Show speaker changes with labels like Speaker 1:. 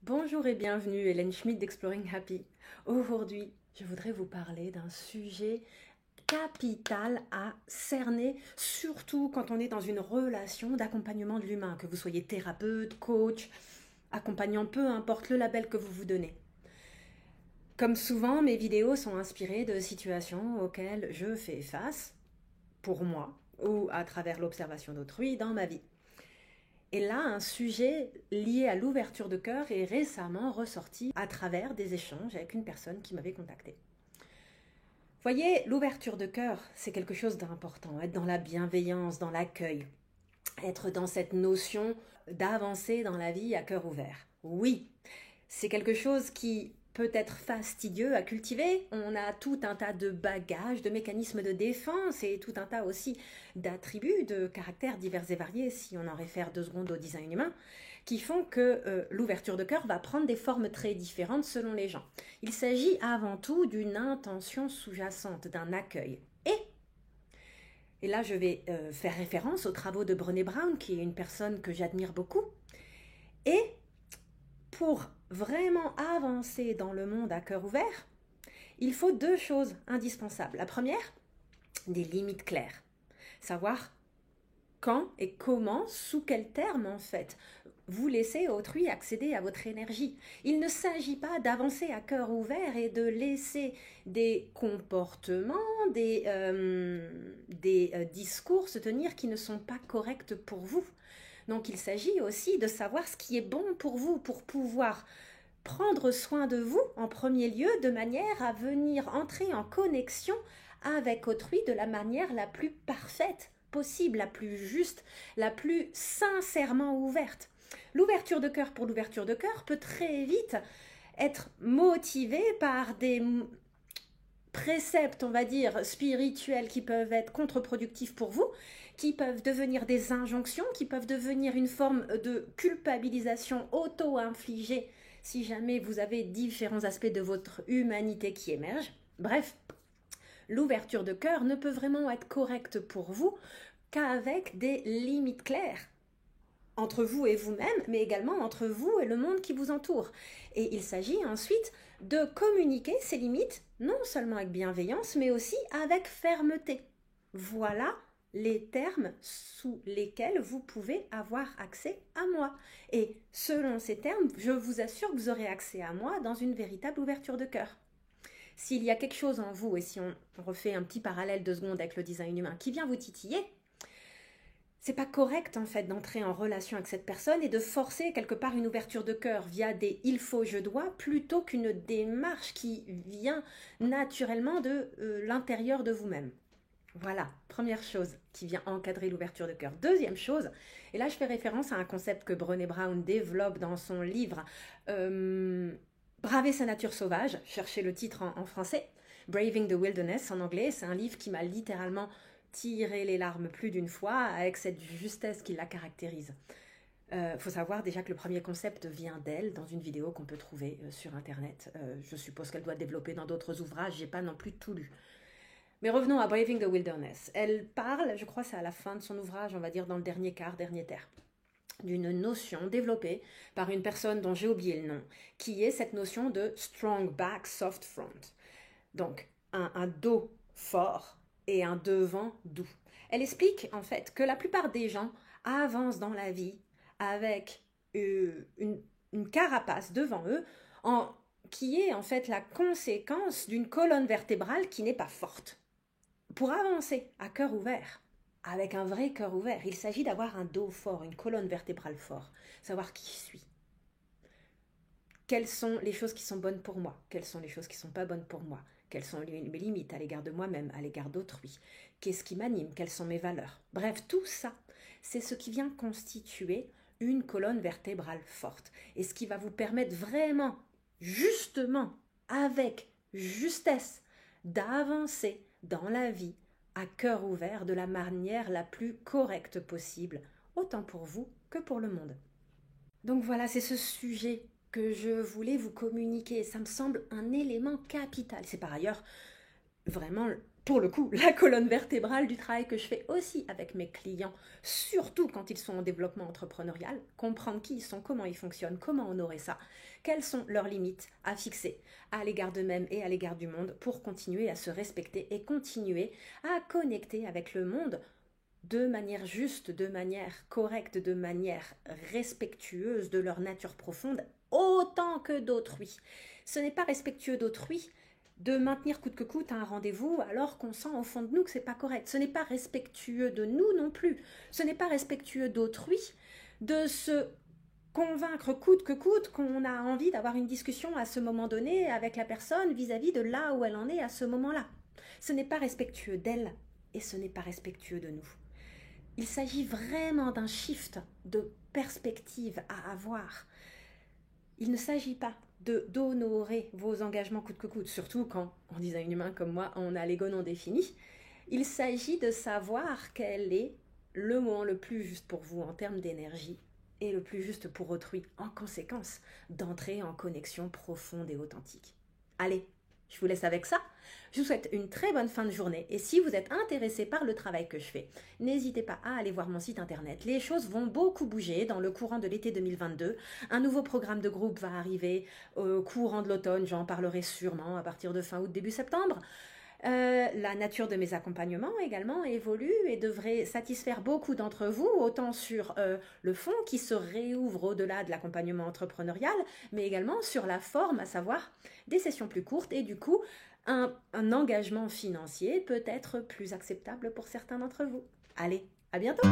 Speaker 1: Bonjour et bienvenue, Hélène Schmidt d'Exploring Happy. Aujourd'hui, je voudrais vous parler d'un sujet capital à cerner, surtout quand on est dans une relation d'accompagnement de l'humain, que vous soyez thérapeute, coach, accompagnant, peu importe le label que vous vous donnez. Comme souvent, mes vidéos sont inspirées de situations auxquelles je fais face, pour moi, ou à travers l'observation d'autrui dans ma vie. Et là, un sujet lié à l'ouverture de cœur est récemment ressorti à travers des échanges avec une personne qui m'avait contactée. Voyez, l'ouverture de cœur, c'est quelque chose d'important, être dans la bienveillance, dans l'accueil, être dans cette notion d'avancer dans la vie à cœur ouvert. Oui, c'est quelque chose qui peut être fastidieux à cultiver. On a tout un tas de bagages, de mécanismes de défense et tout un tas aussi d'attributs, de caractères divers et variés, si on en réfère 2 secondes au design humain, qui font que l'ouverture de cœur va prendre des formes très différentes selon les gens. Il s'agit avant tout d'une intention sous-jacente, d'un accueil. Et là, je vais faire référence aux travaux de Brené Brown, qui est une personne que j'admire beaucoup. Et pour vraiment avancer dans le monde à cœur ouvert, il faut 2 choses indispensables. La première, des limites claires. Savoir quand et comment, sous quels termes en fait, vous laissez autrui accéder à votre énergie. Il ne s'agit pas d'avancer à cœur ouvert et de laisser des comportements, des discours se tenir qui ne sont pas corrects pour vous. Donc il s'agit aussi de savoir ce qui est bon pour vous, pour pouvoir prendre soin de vous en premier lieu, de manière à venir entrer en connexion avec autrui de la manière la plus parfaite possible, la plus juste, la plus sincèrement ouverte. L'ouverture de cœur pour l'ouverture de cœur peut très vite être motivée par des préceptes, on va dire, spirituels qui peuvent être contre-productifs pour vous, qui peuvent devenir des injonctions, qui peuvent devenir une forme de culpabilisation auto-infligée si jamais vous avez différents aspects de votre humanité qui émergent. Bref, l'ouverture de cœur ne peut vraiment être correcte pour vous qu'avec des limites claires entre vous et vous-même, mais également entre vous et le monde qui vous entoure. Et il s'agit ensuite de communiquer ces limites, non seulement avec bienveillance, mais aussi avec fermeté. Voilà les termes sous lesquels vous pouvez avoir accès à moi. Et selon ces termes, je vous assure que vous aurez accès à moi dans une véritable ouverture de cœur. S'il y a quelque chose en vous, et si on refait un petit parallèle 2 secondes avec le design humain, qui vient vous titiller, c'est pas correct en fait d'entrer en relation avec cette personne et de forcer quelque part une ouverture de cœur via des il faut, je dois, plutôt qu'une démarche qui vient naturellement de l'intérieur de vous-même. Voilà, première chose qui vient encadrer l'ouverture de cœur. Deuxième chose, et là je fais référence à un concept que Brené Brown développe dans son livre Braver sa nature sauvage, cherchez le titre en français, Braving the Wilderness en anglais, c'est un livre qui m'a littéralement tiré les larmes plus d'une fois avec cette justesse qui la caractérise. Faut savoir déjà que le premier concept vient d'elle dans une vidéo qu'on peut trouver sur internet. Je suppose qu'elle doit développer dans d'autres ouvrages, j'ai pas non plus tout lu. Mais revenons à Braving the Wilderness. Elle parle, je crois c'est à la fin de son ouvrage, on va dire dans le dernier quart, dernier terre, d'une notion développée par une personne dont j'ai oublié le nom, qui est cette notion de strong back, soft front. Donc, un dos fort et un devant doux. Elle explique en fait que la plupart des gens avancent dans la vie avec une carapace devant eux qui est en fait la conséquence d'une colonne vertébrale qui n'est pas forte. Pour avancer à cœur ouvert, avec un vrai cœur ouvert, il s'agit d'avoir un dos fort, une colonne vertébrale forte, savoir qui je suis. Quelles sont les choses qui sont bonnes pour moi? Quelles sont les choses qui ne sont pas bonnes pour moi? Quelles sont mes limites à l'égard de moi-même, à l'égard d'autrui? Qu'est-ce qui m'anime? Quelles sont mes valeurs? Bref, tout ça, c'est ce qui vient constituer une colonne vertébrale forte. Et ce qui va vous permettre vraiment, justement, avec justesse, d'avancer dans la vie à cœur ouvert de la manière la plus correcte possible, autant pour vous que pour le monde. Donc voilà, c'est ce sujet que je voulais vous communiquer. Ça me semble un élément capital. C'est par ailleurs vraiment pour le coup, la colonne vertébrale du travail que je fais aussi avec mes clients, surtout quand ils sont en développement entrepreneurial, comprendre qui ils sont, comment ils fonctionnent, comment honorer ça, quelles sont leurs limites à fixer à l'égard d'eux-mêmes et à l'égard du monde pour continuer à se respecter et continuer à connecter avec le monde de manière juste, de manière correcte, de manière respectueuse de leur nature profonde, autant que d'autrui. Ce n'est pas respectueux d'autrui de maintenir coûte que coûte un rendez-vous alors qu'on sent au fond de nous que c'est pas correct. Ce n'est pas respectueux de nous non plus. Ce n'est pas respectueux d'autrui de se convaincre coûte que coûte qu'on a envie d'avoir une discussion à ce moment donné avec la personne vis-à-vis de là où elle en est à ce moment-là. Ce n'est pas respectueux d'elle et ce n'est pas respectueux de nous. Il s'agit vraiment d'un shift de perspective à avoir. Il ne s'agit pas d'honorer vos engagements coûte que coûte, surtout quand, en design humain comme moi, on a l'ego non défini. Il s'agit de savoir quel est le moment le plus juste pour vous en termes d'énergie et le plus juste pour autrui, en conséquence, d'entrer en connexion profonde et authentique. Allez, je vous laisse avec ça. Je vous souhaite une très bonne fin de journée et si vous êtes intéressé par le travail que je fais, n'hésitez pas à aller voir mon site internet. Les choses vont beaucoup bouger dans le courant de l'été 2022. Un nouveau programme de groupe va arriver au courant de l'automne. J'en parlerai sûrement à partir de fin août, début septembre. La nature de mes accompagnements également évolue et devrait satisfaire beaucoup d'entre vous, autant sur le fond qui se réouvre au-delà de l'accompagnement entrepreneurial, mais également sur la forme, à savoir des sessions plus courtes et du coup un engagement financier peut être plus acceptable pour certains d'entre vous. Allez, à bientôt!